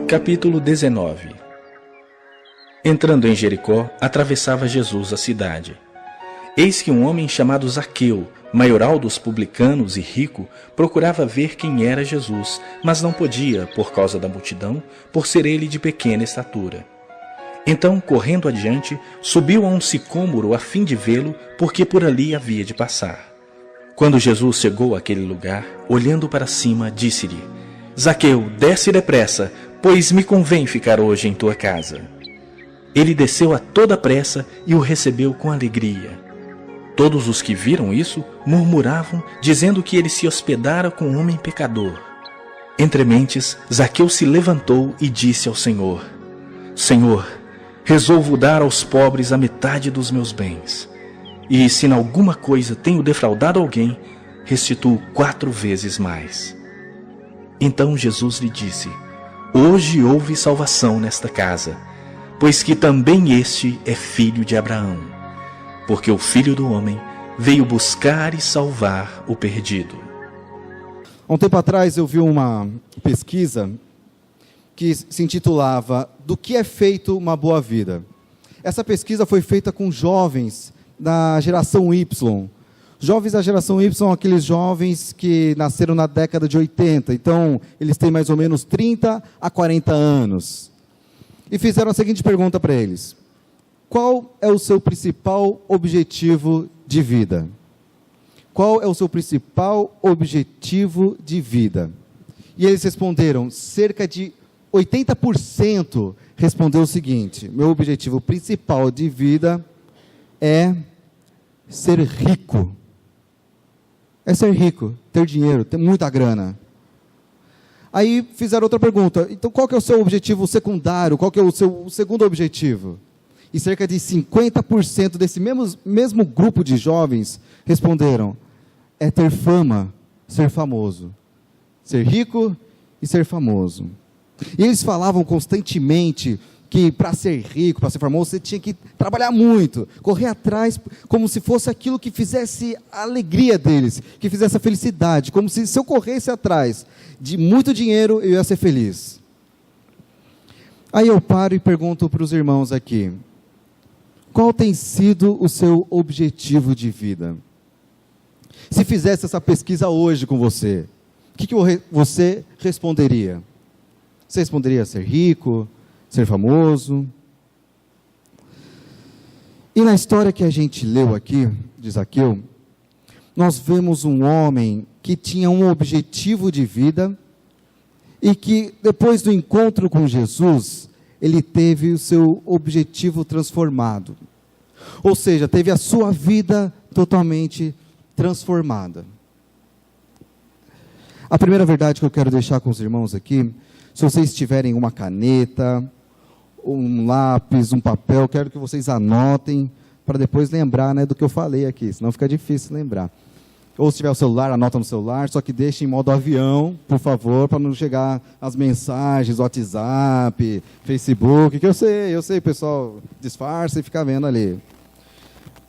Capítulo 19. Entrando em Jericó, atravessava Jesus a cidade. Eis que um homem chamado Zaqueu, maioral dos publicanos e rico, procurava ver quem era Jesus, mas não podia, por causa da multidão, por ser ele de pequena estatura. Então, correndo adiante, subiu a um sicômoro a fim de vê-lo, porque por ali havia de passar. Quando Jesus chegou àquele lugar, olhando para cima, disse-lhe: Zaqueu, desce depressa, pois me convém ficar hoje em tua casa. Ele desceu a toda pressa e o recebeu com alegria. Todos os que viram isso murmuravam, dizendo que ele se hospedara com um homem pecador. Entre mentes, Zaqueu se levantou e disse ao Senhor: Senhor, resolvo dar aos pobres a metade dos meus bens. E se em alguma coisa tenho defraudado alguém, restituo 4 vezes mais. Então Jesus lhe disse: Hoje houve salvação nesta casa, pois que também este é filho de Abraão, porque o Filho do Homem veio buscar e salvar o perdido. Há um tempo atrás eu vi uma pesquisa que se intitulava Do que é feito uma boa vida? Essa pesquisa foi feita com jovens da geração Y. Jovens da geração Y são aqueles jovens que nasceram na década de 80, então eles têm mais ou menos 30 a 40 anos. E fizeram a seguinte pergunta para eles: qual é o seu principal objetivo de vida? Qual é o seu principal objetivo de vida? E eles responderam, cerca de 80% respondeu o seguinte: meu objetivo principal de vida é ser rico. É ser rico, ter dinheiro, ter muita grana. Aí fizeram outra pergunta: então qual que é o seu objetivo secundário? Qual que é o seu segundo objetivo? E cerca de 50% desse mesmo grupo de jovens responderam: é ter fama, ser famoso. Ser rico e ser famoso. E eles falavam constantemente que para ser rico, para ser famoso, você tinha que trabalhar muito, correr atrás, como se fosse aquilo que fizesse a alegria deles, que fizesse a felicidade, como se eu corresse atrás de muito dinheiro, eu ia ser feliz. Aí eu paro e pergunto para os irmãos aqui: qual tem sido o seu objetivo de vida? Se fizesse essa pesquisa hoje com você, o que você responderia? Você responderia ser rico, ser famoso? E na história que a gente leu aqui, de Zaqueu, nós vemos um homem que tinha um objetivo de vida e que depois do encontro com Jesus, ele teve o seu objetivo transformado. Ou seja, teve a sua vida totalmente transformada. A primeira verdade que eu quero deixar com os irmãos aqui, se vocês tiverem uma caneta, um lápis, um papel, quero que vocês anotem, para depois lembrar, né, do que eu falei aqui, senão fica difícil lembrar. Ou se tiver o celular, anota no celular, só que deixe em modo avião, por favor, para não chegar as mensagens, WhatsApp, Facebook, que eu sei, pessoal, disfarça e fica vendo ali.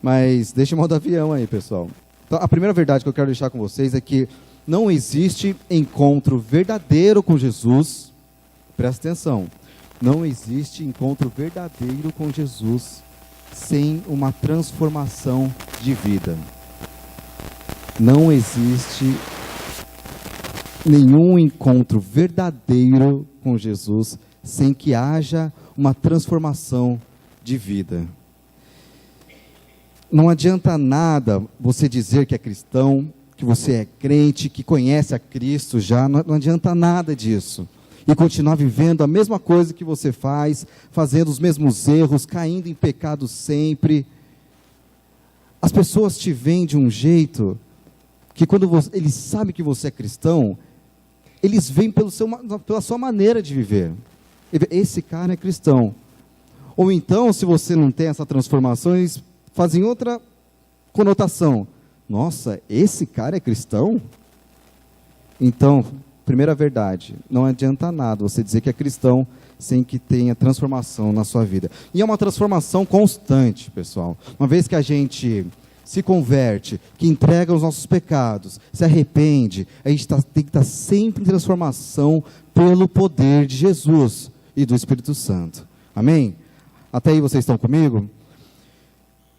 Mas deixe em modo avião aí, pessoal. Então, a primeira verdade que eu quero deixar com vocês é que não existe encontro verdadeiro com Jesus. Presta atenção. Não existe encontro verdadeiro com Jesus sem uma transformação de vida. Não existe nenhum encontro verdadeiro com Jesus sem que haja uma transformação de vida. Não adianta nada você dizer que é cristão, que você é crente, que conhece a Cristo já, não adianta nada disso. E continuar vivendo a mesma coisa que você faz, fazendo os mesmos erros, caindo em pecado sempre. As pessoas te veem de um jeito que quando eles sabem que você é cristão, eles veem pela sua maneira de viver. Esse cara é cristão. Ou então, se você não tem essa transformação, eles fazem outra conotação. Nossa, esse cara é cristão? Então, primeira verdade, não adianta nada você dizer que é cristão sem que tenha transformação na sua vida. E é uma transformação constante, pessoal. Uma vez que a gente se converte, que entrega os nossos pecados, se arrepende, a gente tem que estar sempre em transformação pelo poder de Jesus e do Espírito Santo. Amém? Até aí vocês estão comigo?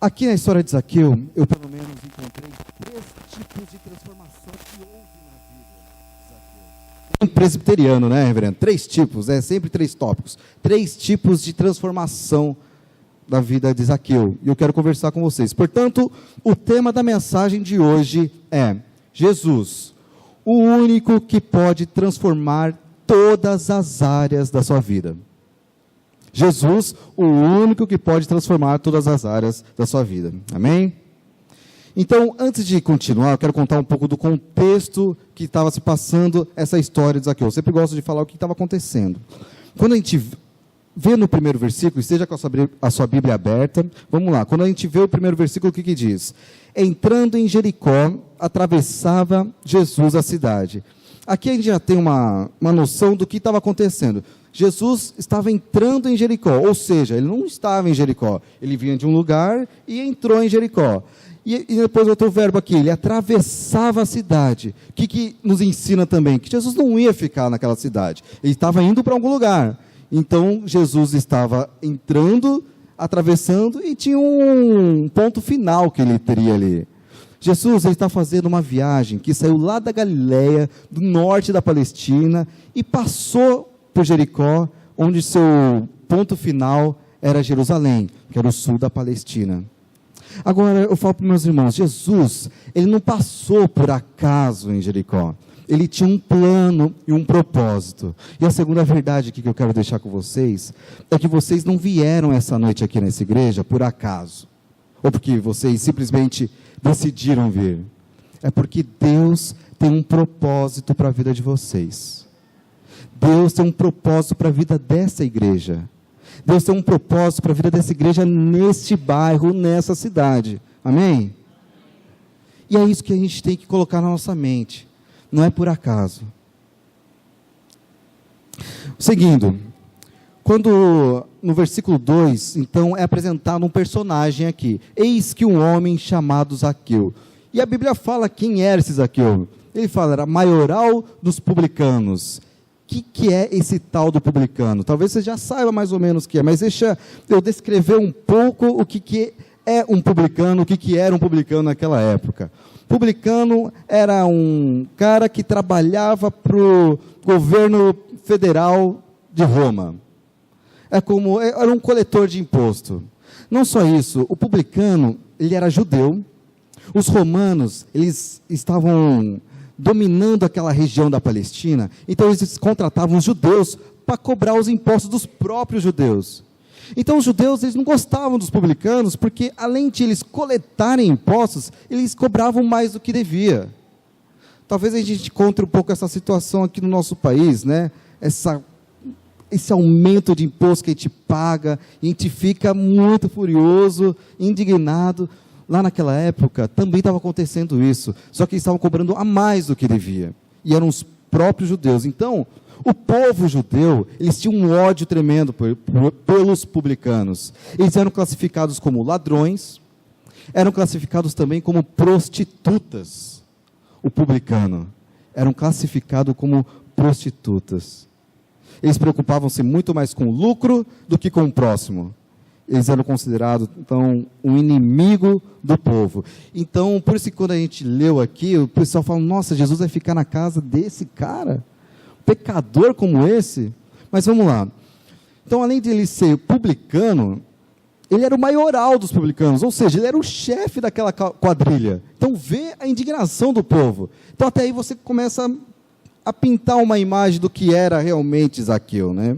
Aqui na história de Zaqueu, eu pelo menos encontrei 3 tipos de transformação que houve na vida de Zaqueu. Um presbiteriano, né, reverendo? 3 tipos, sempre 3 tópicos. 3 tipos de transformação da vida de Zaqueu. E eu quero conversar com vocês. Portanto, o tema da mensagem de hoje é Jesus, o único que pode transformar todas as áreas da sua vida. Jesus, o único que pode transformar todas as áreas da sua vida. Amém? Então, antes de continuar, eu quero contar um pouco do contexto que estava se passando essa história de Zaqueu. Eu sempre gosto de falar o que estava acontecendo. Quando a gente vê no primeiro versículo, esteja com a sua Bíblia aberta, vamos lá. Quando a gente vê o primeiro versículo, o que diz? Entrando em Jericó, atravessava Jesus a cidade. Aqui a gente já tem uma noção do que estava acontecendo. Jesus estava entrando em Jericó, ou seja, ele não estava em Jericó, ele vinha de um lugar e entrou em Jericó. E depois outro verbo aqui, ele atravessava a cidade. O que nos ensina também? Que Jesus não ia ficar naquela cidade, ele estava indo para algum lugar. Então Jesus estava entrando, atravessando e tinha um ponto final que ele teria ali. Jesus está fazendo uma viagem que saiu lá da Galileia, do norte da Palestina, e passou por Jericó, onde seu ponto final era Jerusalém, que era o sul da Palestina. Agora eu falo para meus irmãos, Jesus, ele não passou por acaso em Jericó. Ele tinha um plano e um propósito. E a segunda verdade aqui que eu quero deixar com vocês, é que vocês não vieram essa noite aqui nessa igreja por acaso. Ou porque vocês simplesmente decidiram vir. É porque Deus tem um propósito para a vida de vocês. Deus tem um propósito para a vida dessa igreja. Deus tem um propósito para a vida dessa igreja neste bairro, nessa cidade. Amém? E é isso que a gente tem que colocar na nossa mente. Não é por acaso. Seguindo, quando no versículo 2, então é apresentado um personagem aqui. Eis que um homem chamado Zaqueu. E a Bíblia fala quem era esse Zaqueu. Ele fala, era maioral dos publicanos. O que é esse tal do publicano? Talvez você já saiba mais ou menos o que é, mas deixa eu descrever um pouco o que é um publicano, o que era um publicano naquela época. Publicano era um cara que trabalhava para o governo federal de Roma. Era um coletor de imposto. Não só isso, o publicano, ele era judeu. Os romanos, eles estavam dominando aquela região da Palestina, então eles contratavam os judeus para cobrar os impostos dos próprios judeus. Então os judeus, eles não gostavam dos publicanos, porque além de eles coletarem impostos, eles cobravam mais do que devia. Talvez a gente encontre um pouco essa situação aqui no nosso país, né? Esse aumento de imposto que a gente paga, e a gente fica muito furioso, indignado. Lá naquela época, também estava acontecendo isso, só que eles estavam cobrando a mais do que devia, e eram os próprios judeus. Então, o povo judeu, eles tinham um ódio tremendo pelos publicanos. Eles eram classificados como ladrões, eram classificados também como prostitutas. O publicano, eram classificados como prostitutas. Eles preocupavam-se muito mais com o lucro do que com o próximo. Eles eram considerados, então, um inimigo do povo. Então, por isso que quando a gente leu aqui, o pessoal fala, nossa, Jesus vai ficar na casa desse cara? Um pecador como esse? Mas vamos lá. Então, além de ele ser publicano, ele era o maioral dos publicanos, ou seja, ele era o chefe daquela quadrilha. Então, vê a indignação do povo. Então, até aí você começa a pintar uma imagem do que era realmente Zaqueu, né?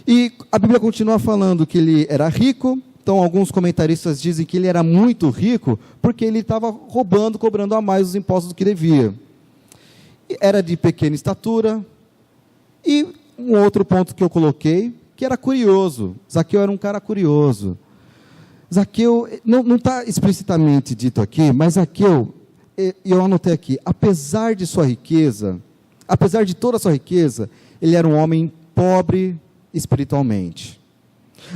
E a Bíblia continua falando que ele era rico. Então alguns comentaristas dizem que ele era muito rico, porque ele estava roubando, cobrando a mais os impostos do que devia. Era de pequena estatura. E um outro ponto que eu coloquei, que era curioso. Zaqueu era um cara curioso. Zaqueu, não está explicitamente dito aqui, mas Zaqueu, eu anotei aqui, apesar de sua riqueza, Apesar de toda a sua riqueza, ele era um homem pobre espiritualmente.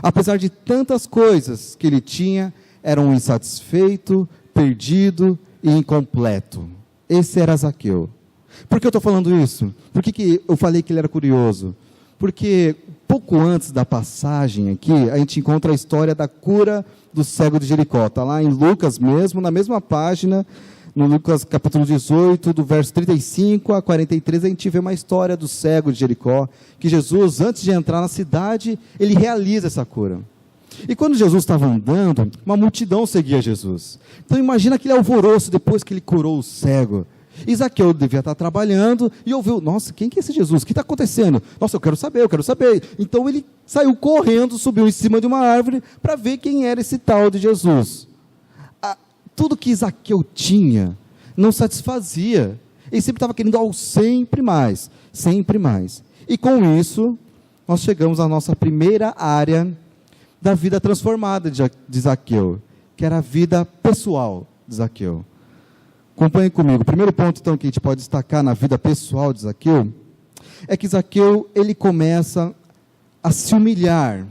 Apesar de tantas coisas que ele tinha, era um insatisfeito, perdido e incompleto. Esse era Zaqueu. Por que eu estou falando isso? Por que eu falei que ele era curioso? Porque pouco antes da passagem aqui, a gente encontra a história da cura do cego de Jericó. Está lá em Lucas mesmo, na mesma página, no Lucas capítulo 18, do verso 35 a 43, a gente vê uma história do cego de Jericó, que Jesus, antes de entrar na cidade, ele realiza essa cura. E quando Jesus estava andando, uma multidão seguia Jesus. Então imagina aquele alvoroço depois que ele curou o cego. E Zaqueu devia estar trabalhando e ouviu, nossa, quem que é esse Jesus? O que está acontecendo? Nossa, eu quero saber. Então ele saiu correndo, subiu em cima de uma árvore para ver quem era esse tal de Jesus. Tudo que Zaqueu tinha não satisfazia. Ele sempre estava querendo algo sempre mais, sempre mais. E com isso, nós chegamos à nossa primeira área da vida transformada de Zaqueu, que era a vida pessoal de Zaqueu. Acompanhe comigo. O primeiro ponto, então, que a gente pode destacar na vida pessoal de Zaqueu, é que Zaqueu, ele começa a se humilhar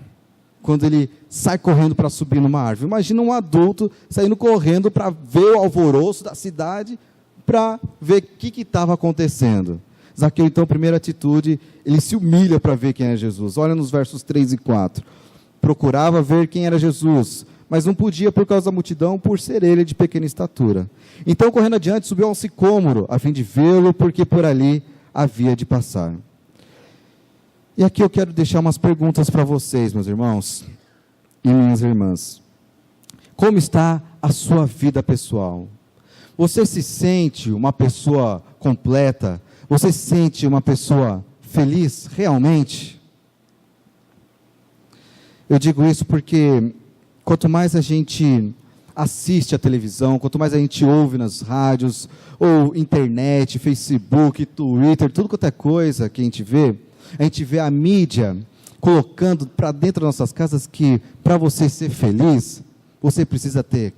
quando ele sai correndo para subir numa árvore. Imagina um adulto saindo correndo para ver o alvoroço da cidade, para ver o que estava acontecendo. Zaqueu, então, primeira atitude, ele se humilha para ver quem é Jesus. Olha nos versos 3 e 4. Procurava ver quem era Jesus, mas não podia por causa da multidão, por ser ele de pequena estatura. Então, correndo adiante, subiu a um sicômoro, a fim de vê-lo, porque por ali havia de passar. E aqui eu quero deixar umas perguntas para vocês, meus irmãos e minhas irmãs. Como está a sua vida pessoal? Você se sente uma pessoa completa? Você se sente uma pessoa feliz realmente? Eu digo isso porque quanto mais a gente assiste a televisão, quanto mais a gente ouve nas rádios, ou internet, Facebook, Twitter, tudo quanto é coisa que a gente vê a mídia colocando para dentro das nossas casas que para você ser feliz, você precisa ter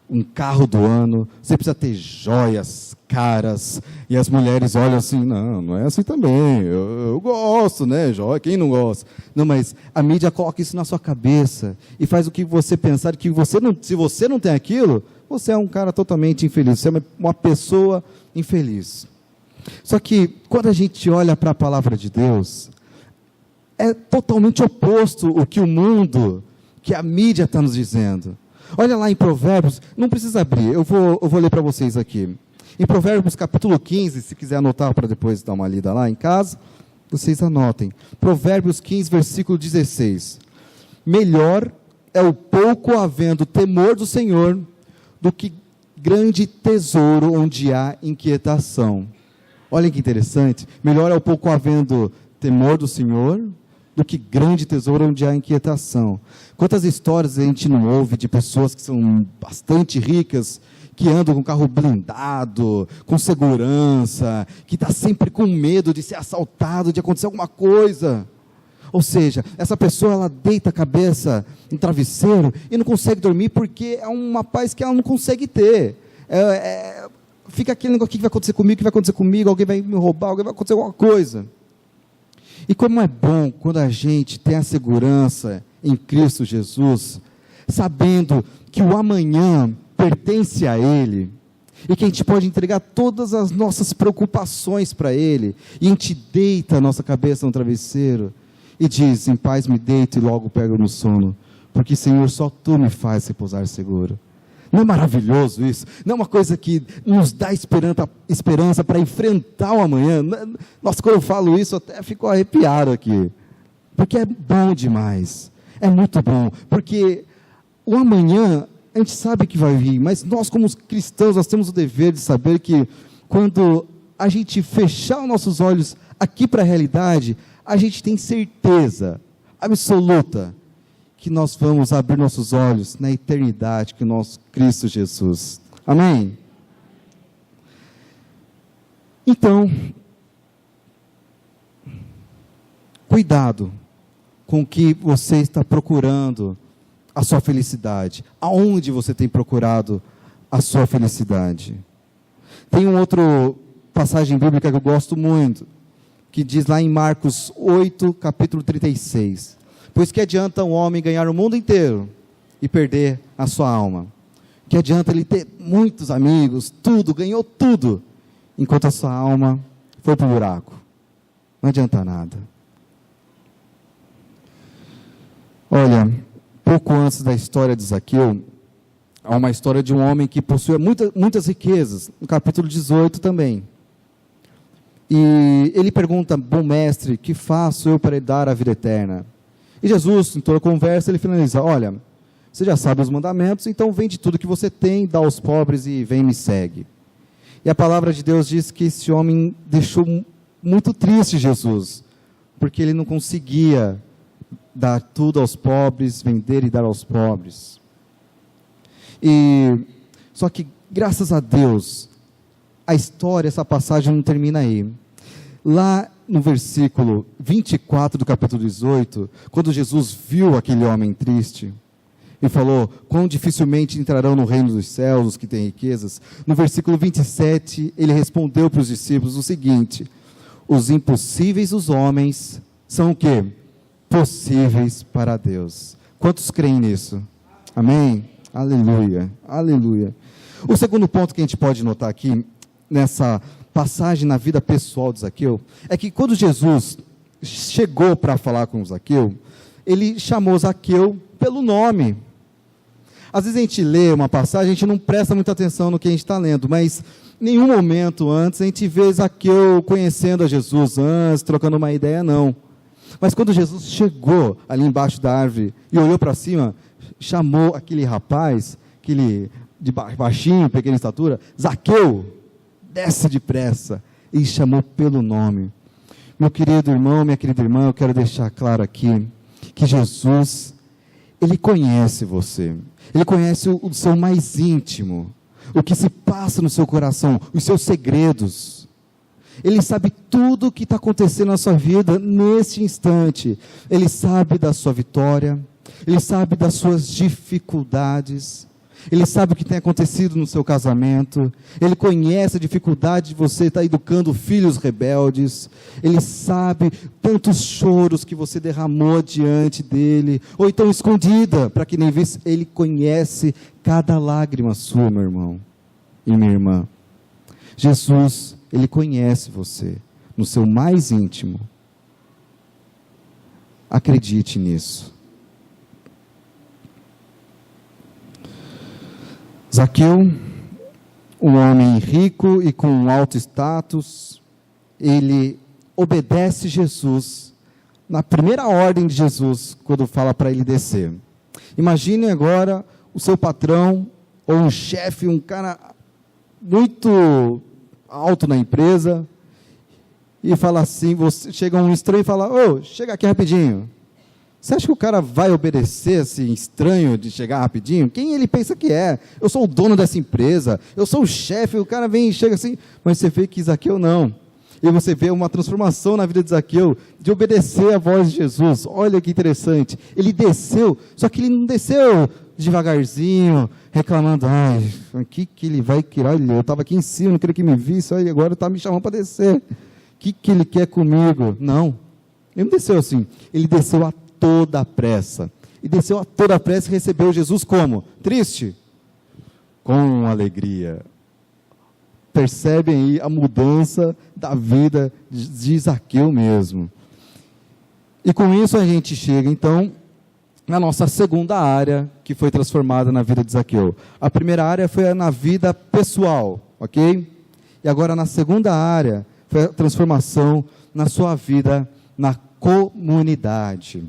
um carro do ano, você precisa ter joias caras, e as mulheres olham assim, não é assim também, eu gosto, né, joia, quem não gosta? Não, mas a mídia coloca isso na sua cabeça, e faz o que você pensar, que se você não tem aquilo, você é um cara totalmente infeliz, você é uma pessoa infeliz. Só que, quando a gente olha para a palavra de Deus, é totalmente oposto o que o mundo, que a mídia está nos dizendo. Olha lá em Provérbios, não precisa abrir, eu vou ler para vocês aqui. Em Provérbios capítulo 15, se quiser anotar para depois dar uma lida lá em casa, vocês anotem. Provérbios 15, versículo 16. Melhor é o pouco havendo temor do Senhor, do que grande tesouro onde há inquietação. Olhem que interessante. Melhor é o pouco havendo temor do Senhor, do que grande tesouro onde há inquietação. Quantas histórias a gente não ouve de pessoas que são bastante ricas, que andam com carro blindado, com segurança, que está sempre com medo de ser assaltado, de acontecer alguma coisa. Ou seja, essa pessoa, ela deita a cabeça em travesseiro e não consegue dormir porque é uma paz que ela não consegue ter. Fica aquele negócio, o que vai acontecer comigo, o que vai acontecer comigo, alguém vai me roubar, alguém vai acontecer alguma coisa. E como é bom quando a gente tem a segurança em Cristo Jesus, sabendo que o amanhã pertence a Ele, e que a gente pode entregar todas as nossas preocupações para Ele, e a gente deita a nossa cabeça no travesseiro, e diz, em paz me deito e logo pego no sono, porque Senhor, só Tu me faz repousar seguro. Não é maravilhoso isso? Não é uma coisa que nos dá esperança para enfrentar o amanhã? Nossa, quando eu falo isso, até fico arrepiado aqui. Porque é bom demais. É muito bom. Porque o amanhã, a gente sabe que vai vir, mas nós como cristãos, nós temos o dever de saber que quando a gente fechar os nossos olhos aqui para a realidade, a gente tem certeza absoluta que nós vamos abrir nossos olhos na eternidade com o nosso Cristo Jesus. Amém? Então, cuidado com o que você está procurando a sua felicidade. Aonde você tem procurado a sua felicidade? Tem uma outra passagem bíblica que eu gosto muito, que diz lá em Marcos 8, capítulo 36. Pois que adianta um homem ganhar o mundo inteiro e perder a sua alma? Que adianta ele ter muitos amigos, tudo, ganhou tudo, enquanto a sua alma foi para o buraco? Não adianta nada. Olha, pouco antes da história de Zaqueu, há uma história de um homem que possuía muitas riquezas, no capítulo 18 também. E ele pergunta: bom mestre, que faço eu para herdar a vida eterna? E Jesus, em toda a conversa, ele finaliza: olha, você já sabe os mandamentos, então vende tudo que você tem, dá aos pobres e vem me segue. E a palavra de Deus diz que esse homem deixou muito triste Jesus, porque ele não conseguia dar tudo aos pobres, vender e dar aos pobres. Só que, graças a Deus, a história, essa passagem não termina aí. Lá no versículo 24 do capítulo 18, quando Jesus viu aquele homem triste, e falou: quão dificilmente entrarão no reino dos céus os que têm riquezas. No versículo 27, ele respondeu para os discípulos o seguinte: os impossíveis dos homens são o quê? Possíveis para Deus. Quantos creem nisso? Amém? Aleluia, aleluia. O segundo ponto que a gente pode notar aqui, nessa passagem na vida pessoal de Zaqueu, é que quando Jesus chegou para falar com Zaqueu, ele chamou Zaqueu pelo nome. Às vezes a gente lê uma passagem, a gente não presta muita atenção no que a gente está lendo, mas em nenhum momento antes a gente vê Zaqueu conhecendo a Jesus antes, trocando uma ideia, não. Mas quando Jesus chegou ali embaixo da árvore e olhou para cima, chamou aquele rapaz, aquele de baixinho, pequena estatura: Zaqueu, desce depressa, e chamou pelo nome. Meu querido irmão, minha querida irmã, eu quero deixar claro aqui que Jesus, Ele conhece você, Ele conhece o seu mais íntimo, o que se passa no seu coração, os seus segredos. Ele sabe tudo o que está acontecendo na sua vida neste instante. Ele sabe da sua vitória, Ele sabe das suas dificuldades, Ele sabe o que tem acontecido no seu casamento, Ele conhece a dificuldade de você estar educando filhos rebeldes, Ele sabe tantos choros que você derramou diante dEle, ou então escondida, para que nem visse. Ele conhece cada lágrima sua, meu irmão e minha irmã. Jesus, Ele conhece você no seu mais íntimo. Acredite nisso. Zaqueu, um homem rico e com um alto status, ele obedece Jesus na primeira ordem de Jesus, quando fala para ele descer. Imagine agora o seu patrão, ou um chefe, um cara muito alto na empresa, e fala assim, chega um estranho e fala: ô, chega aqui rapidinho. Você acha que o cara vai obedecer esse estranho de chegar rapidinho? Quem ele pensa que é? Eu sou o dono dessa empresa, eu sou o chefe, o cara vem e chega assim. Mas você vê que Zaqueu não. E você vê uma transformação na vida de Zaqueu, de obedecer a voz de Jesus. Olha que interessante. Ele desceu, só que ele não desceu devagarzinho, reclamando: ai, que ele vai querer? Olha, eu estava aqui em cima, não queria que me visse, olha, agora está me chamando para descer. O que ele quer comigo? Não, ele não desceu assim. Ele desceu a toda a pressa. E desceu a toda a pressa e recebeu Jesus como? Triste? Com alegria. Percebem aí a mudança da vida de Zaqueu mesmo. E com isso a gente chega então na nossa segunda área que foi transformada na vida de Zaqueu. A primeira área foi na vida pessoal, ok? E agora na segunda área foi a transformação na sua vida na comunidade.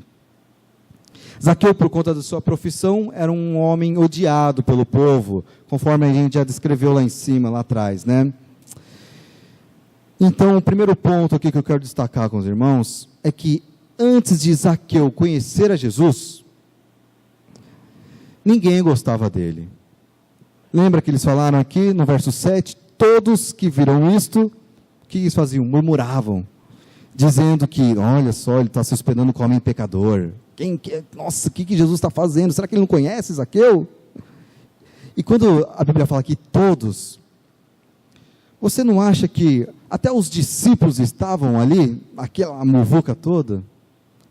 Zaqueu, por conta da sua profissão, era um homem odiado pelo povo, conforme a gente já descreveu lá em cima, lá atrás, né? Então, o primeiro ponto aqui que eu quero destacar com os irmãos, é que antes de Zaqueu conhecer a Jesus, ninguém gostava dele. Lembra que eles falaram aqui, no verso 7, todos que viram isto, o que eles faziam? Murmuravam, dizendo que, olha só, ele está se hospedando com homem pecador. Nossa, o que Jesus está fazendo? Será que ele não conhece Zaqueu? E quando a Bíblia fala que todos, Você não acha que até os discípulos estavam ali, aquela muvuca toda?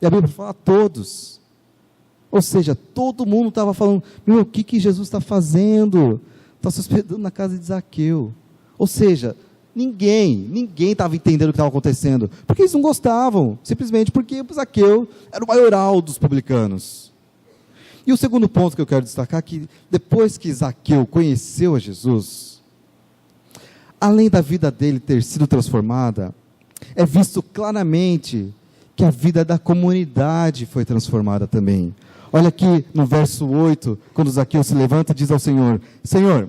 E a Bíblia fala todos. Ou seja, todo mundo estava falando, o que Jesus está fazendo? Está se hospedando na casa de Zaqueu. Ou seja, ninguém estava entendendo o que estava acontecendo, porque eles não gostavam, simplesmente porque Zaqueu era o maioral dos publicanos. E o segundo ponto que eu quero destacar é que depois que Zaqueu conheceu a Jesus, além da vida dele ter sido transformada, é visto claramente que a vida da comunidade foi transformada também. Olha aqui no verso 8, quando Zaqueu se levanta e diz ao Senhor, Senhor,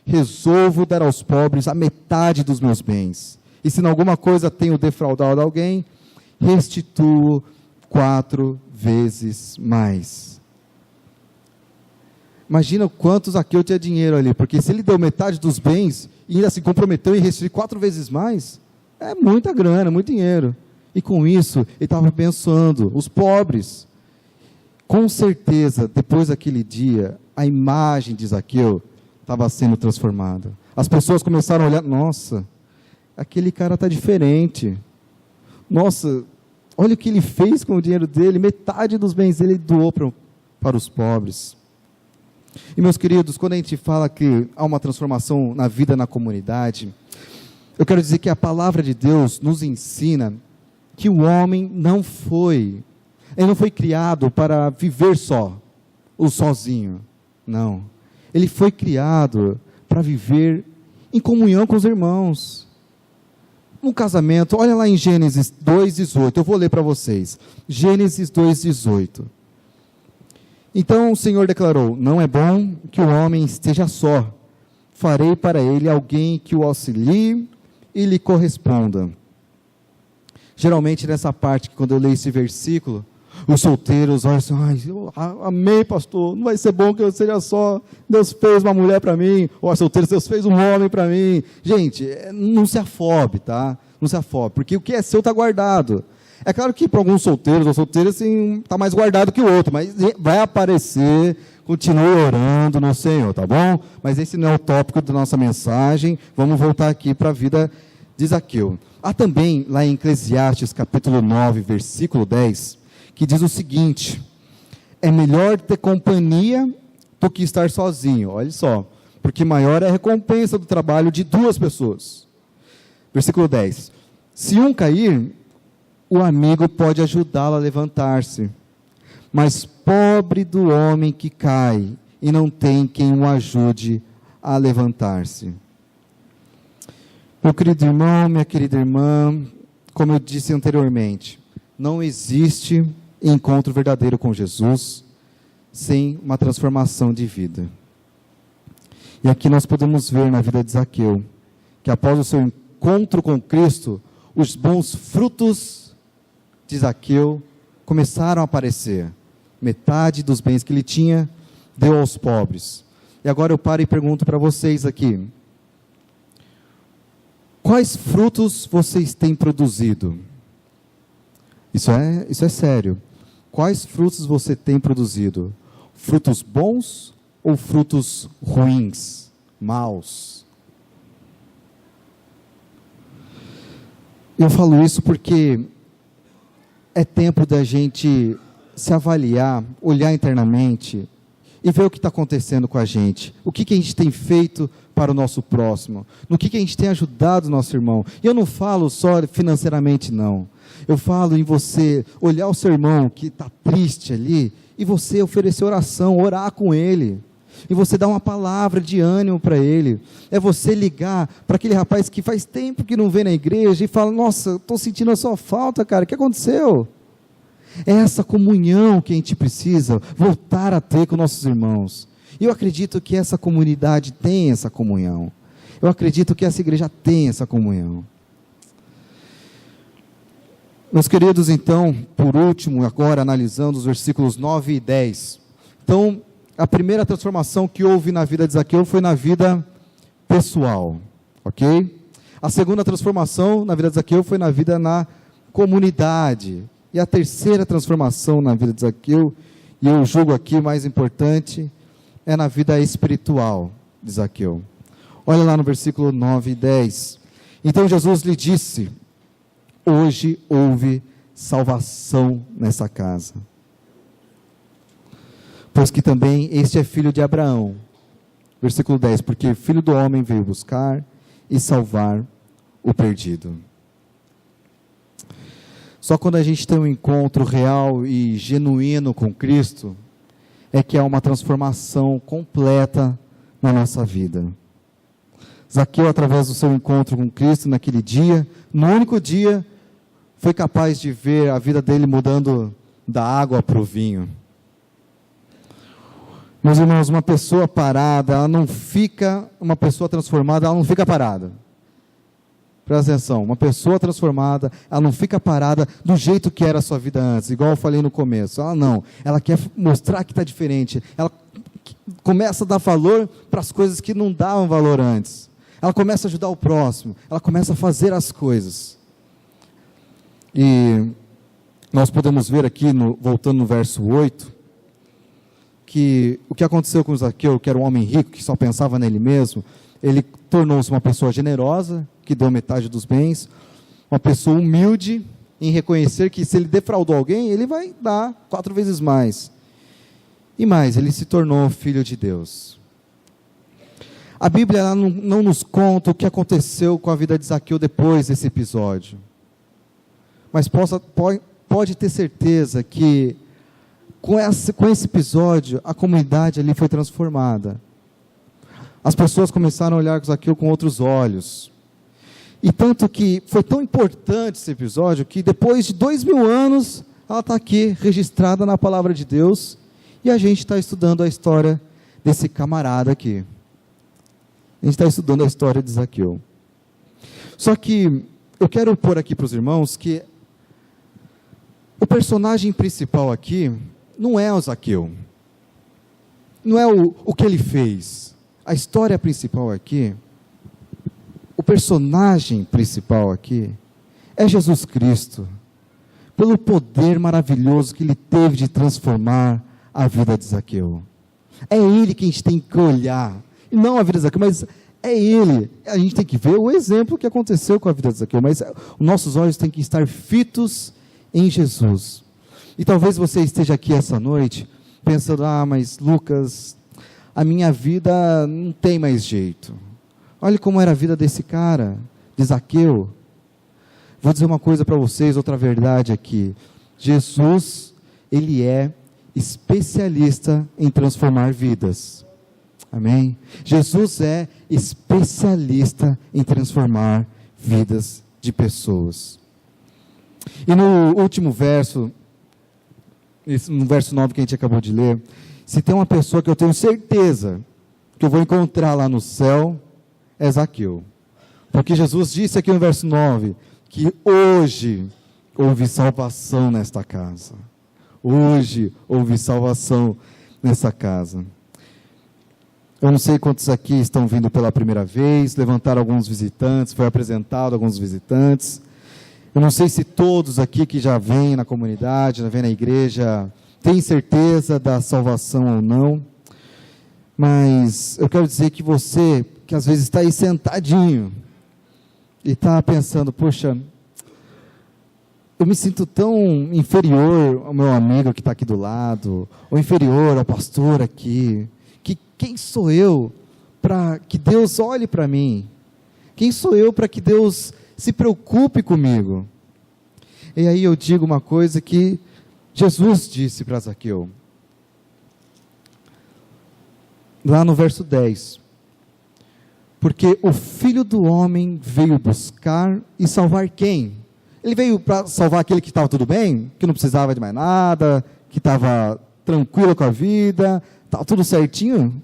resolvo dar aos pobres a metade dos meus bens, e se em alguma coisa tenho defraudado alguém, restituo 4 vezes mais. Imagina o quanto Zaqueu tinha dinheiro ali, porque se ele deu metade dos bens, e ainda se comprometeu em restituir 4 vezes mais, é muita grana, muito dinheiro. E com isso, ele estava abençoando os pobres. Com certeza, depois daquele dia, a imagem de Zaqueu estava sendo transformada. As pessoas começaram a olhar, nossa, aquele cara está diferente. Nossa, olha o que ele fez com o dinheiro dele, metade dos bens dele doou para os pobres. E meus queridos, quando a gente fala que há uma transformação na vida na comunidade, eu quero dizer que a palavra de Deus nos ensina que o homem não foi criado para viver só, ou sozinho, não. Ele foi criado para viver em comunhão com os irmãos. Um casamento, olha lá em Gênesis 2:18, eu vou ler para vocês. Gênesis 2:18. Então o Senhor declarou, não é bom que o homem esteja só. Farei para ele alguém que o auxilie e lhe corresponda. Geralmente nessa parte, quando eu leio esse versículo, os solteiros olham assim, eu amei, pastor, não vai ser bom que eu seja só, Deus fez uma mulher para mim, ou as solteiras, Deus fez um homem para mim. Gente, não se afobe, tá? Não se afobe, porque o que é seu está guardado. É claro que para alguns solteiros ou solteiras, assim, está mais guardado que o outro, mas vai aparecer, continue orando no Senhor, tá bom? Mas esse não é o tópico da nossa mensagem, vamos voltar aqui para a vida de Zaqueu. Há também, lá em Eclesiastes, capítulo 9, versículo 10, que diz o seguinte, é melhor ter companhia do que estar sozinho, olha só, porque maior é a recompensa do trabalho de 2 pessoas. Versículo 10, se um cair, o amigo pode ajudá-lo a levantar-se, mas pobre do homem que cai e não tem quem o ajude a levantar-se. Meu querido irmão, minha querida irmã, como eu disse anteriormente, não existe encontro verdadeiro com Jesus sem uma transformação de vida. E aqui nós podemos ver na vida de Zaqueu, que após o seu encontro com Cristo, os bons frutos de Zaqueu começaram a aparecer. Metade dos bens que ele tinha, deu aos pobres. E agora eu paro e pergunto para vocês aqui, quais frutos vocês têm produzido? Isso é sério. Quais frutos você tem produzido? Frutos bons ou frutos ruins, maus? Eu falo isso porque é tempo da gente se avaliar, olhar internamente e ver o que está acontecendo com a gente. O que a gente tem feito para o nosso próximo. No que a gente tem ajudado o nosso irmão. E eu não falo só financeiramente, não. Eu falo em você olhar o seu irmão que está triste ali e você oferecer oração, orar com ele. E você dar uma palavra de ânimo para ele. É você ligar para aquele rapaz que faz tempo que não vem na igreja e fala, nossa, estou sentindo a sua falta, cara, o que aconteceu? É essa comunhão que a gente precisa voltar a ter com nossos irmãos. E eu acredito que essa comunidade tem essa comunhão. Eu acredito que essa igreja tem essa comunhão. Meus queridos, então, por último, agora analisando os versículos 9 e 10. Então, a primeira transformação que houve na vida de Zaqueu foi na vida pessoal, ok? A segunda transformação na vida de Zaqueu foi na vida na comunidade. E a terceira transformação na vida de Zaqueu, e eu julgo aqui mais importante, é na vida espiritual de Zaqueu. Olha lá no versículo 9 e 10. Então Jesus lhe disse: hoje houve salvação nessa casa, pois que também este é filho de Abraão. Versículo 10, porque o Filho do Homem veio buscar e salvar o perdido. Só quando a gente tem um encontro real e genuíno com Cristo, é que há uma transformação completa na nossa vida. Zaqueu, através do seu encontro com Cristo naquele dia, no único dia, foi capaz de ver a vida dele mudando da água para o vinho. Meus irmãos, uma pessoa parada, ela não fica, uma pessoa transformada, ela não fica parada. Presta atenção, uma pessoa transformada, ela não fica parada do jeito que era a sua vida antes, igual eu falei no começo. Ela não, ela quer mostrar que está diferente. Ela começa a dar valor para as coisas que não davam valor antes. Ela começa a ajudar o próximo, ela começa a fazer as coisas. E nós podemos ver aqui, voltando no verso 8, que o que aconteceu com Zaqueu, que era um homem rico, que só pensava nele mesmo, ele tornou-se uma pessoa generosa, que deu metade dos bens, uma pessoa humilde, em reconhecer que se ele defraudou alguém, ele vai dar 4 vezes mais. E mais, ele se tornou filho de Deus. A Bíblia ela não nos conta o que aconteceu com a vida de Zaqueu depois desse episódio. Mas pode ter certeza que com esse episódio, a comunidade ali foi transformada. As pessoas começaram a olhar Zaqueu com outros olhos. E tanto que foi tão importante esse episódio, que depois de 2000 anos, ela está aqui, registrada na palavra de Deus, e a gente está estudando a história desse camarada aqui. A gente está estudando a história de Zaqueu. Só que eu quero pôr aqui para os irmãos que o personagem principal aqui não é o Zaqueu. Não é o que ele fez. A história principal aqui, o personagem principal aqui, é Jesus Cristo. Pelo poder maravilhoso que ele teve de transformar a vida de Zaqueu. É ele que a gente tem que olhar. E não a vida de Zaqueu, mas é ele. A gente tem que ver o exemplo que aconteceu com a vida de Zaqueu. Mas os nossos olhos têm que estar fitos em Jesus. E talvez você esteja aqui essa noite pensando: mas Lucas, a minha vida não tem mais jeito. Olha como era a vida desse cara, de Zaqueu. Vou dizer uma coisa para vocês, outra verdade aqui. Jesus, ele é especialista em transformar vidas. Amém? Jesus é especialista em transformar vidas de pessoas. E no último verso, no verso 9 que a gente acabou de ler, se tem uma pessoa que eu tenho certeza que eu vou encontrar lá no céu, é Zaqueu. Porque Jesus disse aqui no verso 9, que hoje houve salvação nesta casa. Hoje houve salvação nessa casa. Eu não sei quantos aqui estão vindo pela primeira vez, levantaram alguns visitantes, foi apresentado alguns visitantes. Eu não sei se todos aqui que já vêm na comunidade, já vêm na igreja, têm certeza da salvação ou não. Mas eu quero dizer que você, que às vezes está aí sentadinho, e está pensando: poxa, eu me sinto tão inferior ao meu amigo que está aqui do lado, ou inferior ao pastor aqui, que quem sou eu para que Deus olhe para mim? Quem sou eu para que Deus se preocupe comigo? E aí eu digo uma coisa que Jesus disse para Zaqueu, lá no verso 10, porque o Filho do Homem veio buscar e salvar quem? Ele veio para salvar aquele que estava tudo bem, que não precisava de mais nada, que estava tranquilo com a vida, estava tudo certinho?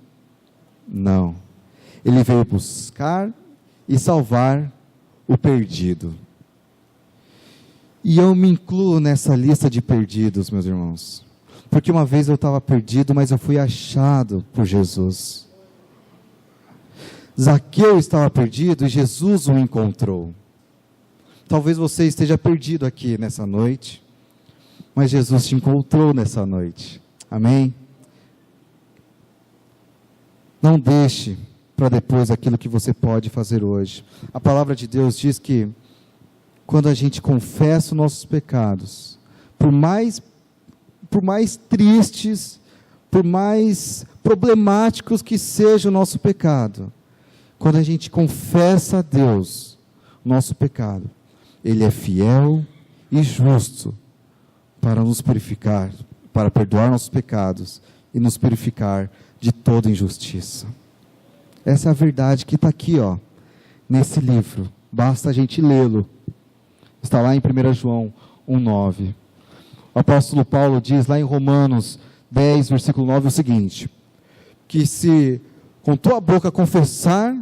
Não, ele veio buscar e salvar o perdido. E eu me incluo nessa lista de perdidos, meus irmãos. Porque uma vez eu estava perdido, mas eu fui achado por Jesus. Zaqueu estava perdido e Jesus o encontrou. Talvez você esteja perdido aqui nessa noite, mas Jesus te encontrou nessa noite. Amém? Não deixe para depois aquilo que você pode fazer hoje. A palavra de Deus diz que quando a gente confessa os nossos pecados, por mais tristes, por mais problemáticos que seja o nosso pecado, quando a gente confessa a Deus o nosso pecado, Ele é fiel e justo para nos purificar, para perdoar nossos pecados e nos purificar de toda injustiça. Essa é a verdade que está aqui, nesse livro. Basta a gente lê-lo. Está lá em 1 João 1,9. O apóstolo Paulo diz lá em Romanos 10, versículo 9, o seguinte: que se com tua boca confessar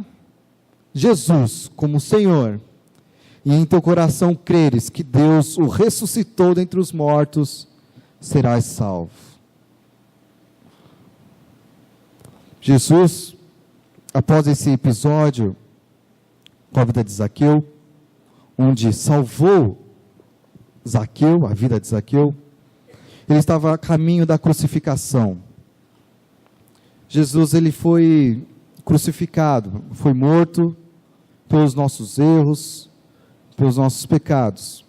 Jesus como Senhor, e em teu coração creres que Deus o ressuscitou dentre os mortos, serás salvo. Jesus, após esse episódio com a vida de Zaqueu, onde salvou Zaqueu, a vida de Zaqueu, ele estava a caminho da crucificação. Jesus, ele foi crucificado, foi morto pelos nossos erros, pelos nossos pecados.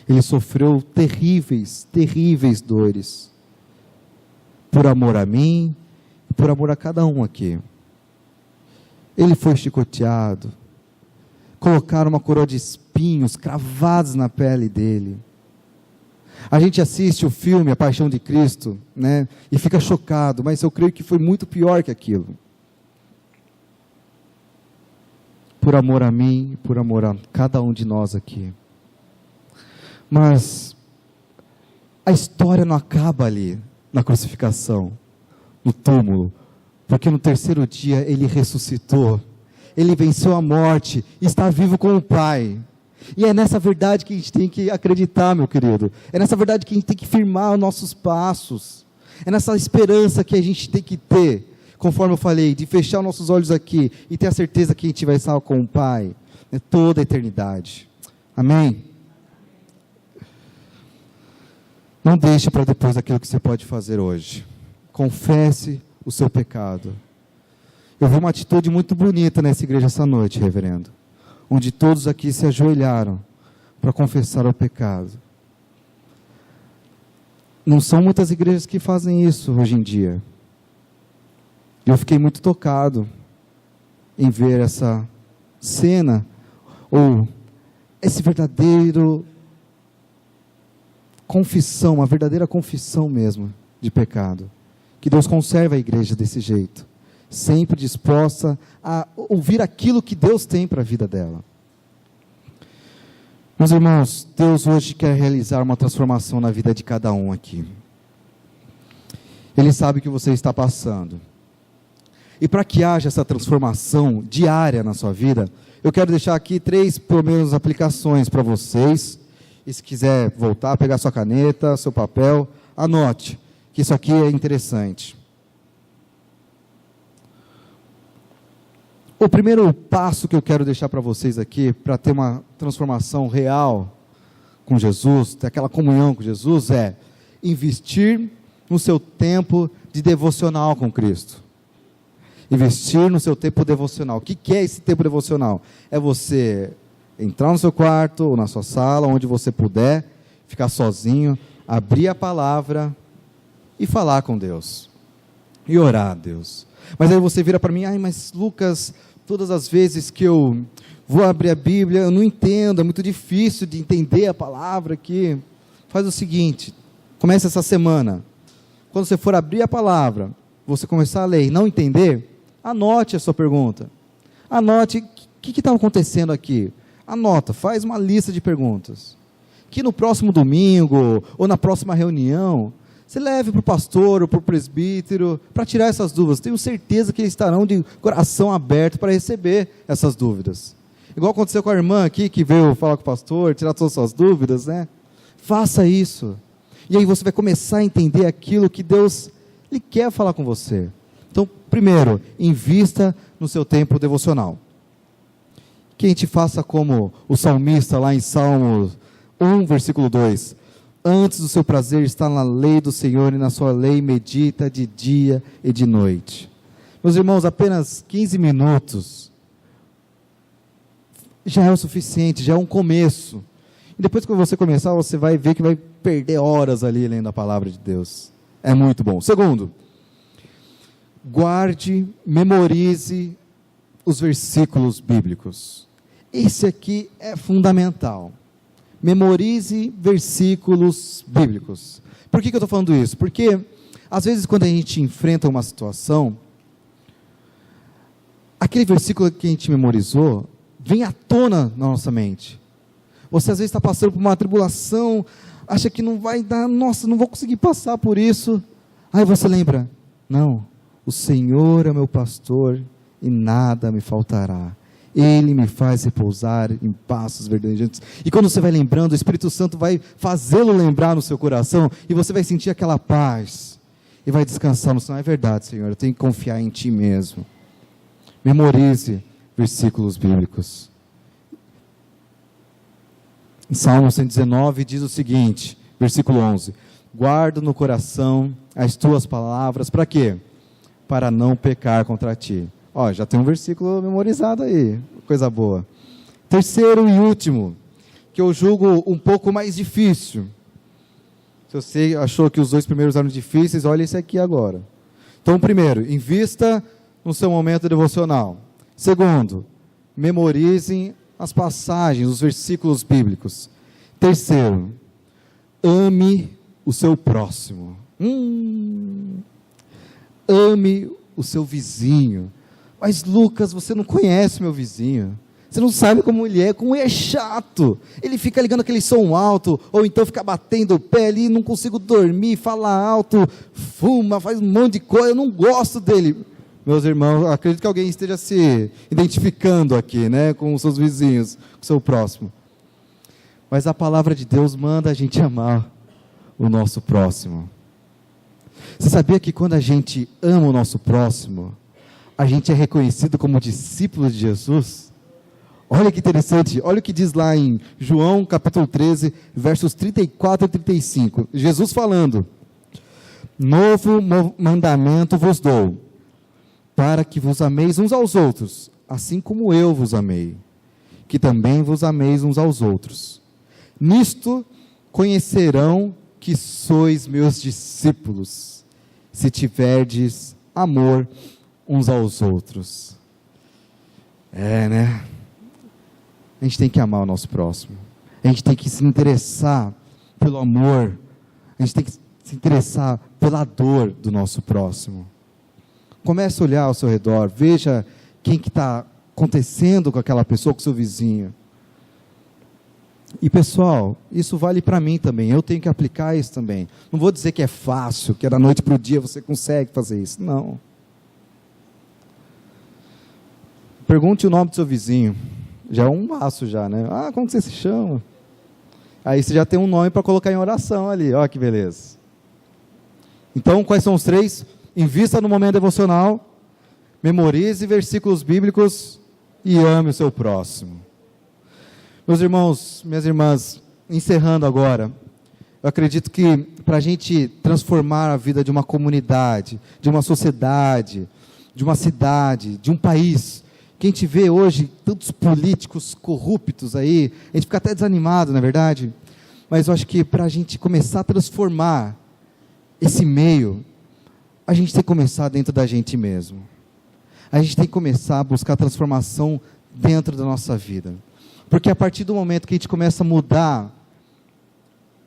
Ele sofreu terríveis dores, por amor a mim, e por amor a cada um aqui. Ele foi chicoteado, colocaram uma coroa de espinhos cravados na pele dele. A gente assiste o filme A Paixão de Cristo, né, e fica chocado, mas eu creio que foi muito pior que aquilo. Por amor a mim, por amor a cada um de nós aqui. Mas a história não acaba ali, na crucificação, no túmulo, porque no terceiro dia ele ressuscitou, ele venceu a morte, está vivo com o Pai. E é nessa verdade que a gente tem que acreditar, meu querido. É nessa verdade que a gente tem que firmar os nossos passos. É nessa esperança que a gente tem que ter, conforme eu falei, de fechar os nossos olhos aqui e ter a certeza que a gente vai estar com o Pai, né, toda a eternidade. Amém? Não deixe para depois aquilo que você pode fazer hoje. Confesse o seu pecado. Eu vi uma atitude muito bonita nessa igreja essa noite, reverendo, onde todos aqui se ajoelharam para confessar o pecado. Não são muitas igrejas que fazem isso hoje em dia. Eu fiquei muito tocado em ver essa cena, ou esse verdadeiro confissão, uma verdadeira confissão mesmo de pecado. Que Deus conserve a igreja desse jeito, sempre disposta a ouvir aquilo que Deus tem para a vida dela. Meus irmãos, Deus hoje quer realizar uma transformação na vida de cada um aqui. Ele sabe o que você está passando. E para que haja essa transformação diária na sua vida, eu quero deixar aqui 3, pelo menos, aplicações para vocês. E se quiser voltar, pegar sua caneta, seu papel, anote, que isso aqui é interessante. O primeiro passo que eu quero deixar para vocês aqui, para ter uma transformação real com Jesus, ter aquela comunhão com Jesus, é investir no seu tempo de devocional com Cristo. Investir no seu tempo devocional. O que é esse tempo devocional? É você entrar no seu quarto ou na sua sala, onde você puder, ficar sozinho, abrir a palavra e falar com Deus. E orar a Deus. Mas aí você vira para mim, mas Lucas, todas as vezes que eu vou abrir a Bíblia, eu não entendo, é muito difícil de entender a palavra aqui. Faz o seguinte, começa essa semana. Quando você for abrir a palavra, você começar a ler e não entender, anote a sua pergunta. Anote o que está acontecendo aqui. Anota, faz uma lista de perguntas. Que no próximo domingo, ou na próxima reunião, você leve para o pastor ou para o presbítero, para tirar essas dúvidas. Tenho certeza que eles estarão de coração aberto para receber essas dúvidas. Igual aconteceu com a irmã aqui, que veio falar com o pastor, tirar todas as suas dúvidas, né? Faça isso. E aí você vai começar a entender aquilo que Deus Ele quer falar com você. Então, primeiro, invista no seu tempo devocional. Que a gente faça como o salmista lá em Salmos 1, versículo 2. Antes do seu prazer está na lei do Senhor, e na sua lei medita de dia e de noite. Meus irmãos, apenas 15 minutos já é o suficiente, já é um começo. E depois que você começar, você vai ver que vai perder horas ali lendo a palavra de Deus. É muito bom. Segundo, guarde, memorize os versículos bíblicos. Esse aqui é fundamental. Memorize versículos bíblicos. Por que eu estou falando isso? Porque, às vezes, quando a gente enfrenta uma situação, aquele versículo que a gente memorizou, vem à tona na nossa mente. Você, às vezes, está passando por uma tribulação, acha que não vai dar, nossa, não vou conseguir passar por isso. Aí você lembra, não, o Senhor é meu pastor e nada me faltará. Ele me faz repousar em pastos verdejantes. E quando você vai lembrando, o Espírito Santo vai fazê-lo lembrar no seu coração, e você vai sentir aquela paz, e vai descansar no Senhor. É verdade, Senhor, eu tenho que confiar em Ti mesmo. Memorize versículos bíblicos. Em Salmo 119 diz o seguinte, versículo 11: guardo no coração as Tuas palavras, para quê? Para não pecar contra Ti. Ó, já tem um versículo memorizado aí, coisa boa. Terceiro e último, que eu julgo um pouco mais difícil. Se você achou que os 2 primeiros eram difíceis, olha esse aqui agora. Então, primeiro, invista no seu momento devocional. Segundo, memorize as passagens, os versículos bíblicos. Terceiro, ame o seu próximo. Ame o seu vizinho. Mas, Lucas, você não conhece meu vizinho. Você não sabe como ele é chato. Ele fica ligando aquele som alto, ou então fica batendo o pé ali, não consigo dormir, fala alto, fuma, faz um monte de coisa, eu não gosto dele. Meus irmãos, acredito que alguém esteja se identificando aqui, né, com os seus vizinhos, com o seu próximo. Mas a palavra de Deus manda a gente amar o nosso próximo. Você sabia que quando a gente ama o nosso próximo, a gente é reconhecido como discípulo de Jesus? Olha que interessante, olha o que diz lá em João capítulo 13, versos 34 e 35. Jesus falando: novo mandamento vos dou, para que vos ameis uns aos outros, assim como eu vos amei, que também vos ameis uns aos outros. Nisto conhecerão que sois meus discípulos, se tiverdes amor uns aos outros. Né? A gente tem que amar o nosso próximo. A gente tem que se interessar pelo amor. A gente tem que se interessar pela dor do nosso próximo. Comece a olhar ao seu redor. Veja quem que está acontecendo com aquela pessoa, com o seu vizinho. E pessoal, isso vale para mim também. Eu tenho que aplicar isso também. Não vou dizer que é fácil, que da noite para o dia você consegue fazer isso. Não. Pergunte o nome do seu vizinho. Já é um passo já, né? Ah, como que você se chama? Aí você já tem um nome para colocar em oração ali. Olha que beleza. Então, quais são os 3? Invista no momento devocional, memorize versículos bíblicos e ame o seu próximo. Meus irmãos, minhas irmãs, encerrando agora, eu acredito que para a gente transformar a vida de uma comunidade, de uma sociedade, de uma cidade, de um país, que a gente vê hoje tantos políticos corruptos aí, a gente fica até desanimado, não é verdade? Mas eu acho que para a gente começar a transformar esse meio, a gente tem que começar dentro da gente mesmo. A gente tem que começar a buscar transformação dentro da nossa vida. Porque a partir do momento que a gente começa a mudar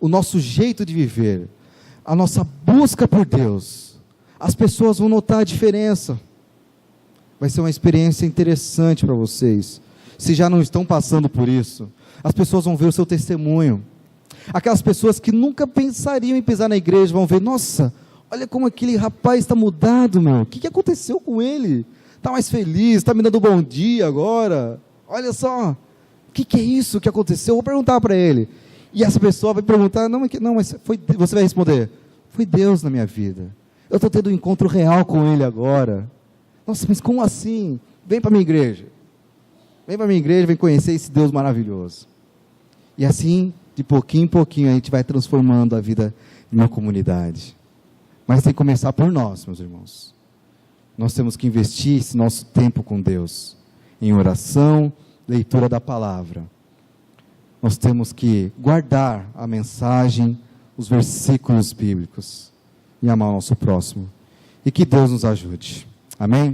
o nosso jeito de viver, a nossa busca por Deus, as pessoas vão notar a diferença. Vai ser uma experiência interessante para vocês. Se já não estão passando por isso, as pessoas vão ver o seu testemunho. Aquelas pessoas que nunca pensariam em pisar na igreja vão ver: nossa, olha como aquele rapaz está mudado, meu. O que aconteceu com ele? Está mais feliz, está me dando bom dia agora. Olha só, o que é isso que aconteceu? Eu vou perguntar para ele. E essa pessoa vai perguntar: mas foi, você vai responder: foi Deus na minha vida. Eu estou tendo um encontro real com Ele agora. Nossa, mas como assim? Vem para a minha igreja. Vem para a minha igreja, vem conhecer esse Deus maravilhoso. E assim, de pouquinho em pouquinho, a gente vai transformando a vida em uma comunidade. Mas tem que começar por nós, meus irmãos. nós temos que investir esse nosso tempo com Deus, em oração, leitura da palavra. Nós temos que guardar a mensagem, os versículos bíblicos, e amar o nosso próximo. E que Deus nos ajude. Amém?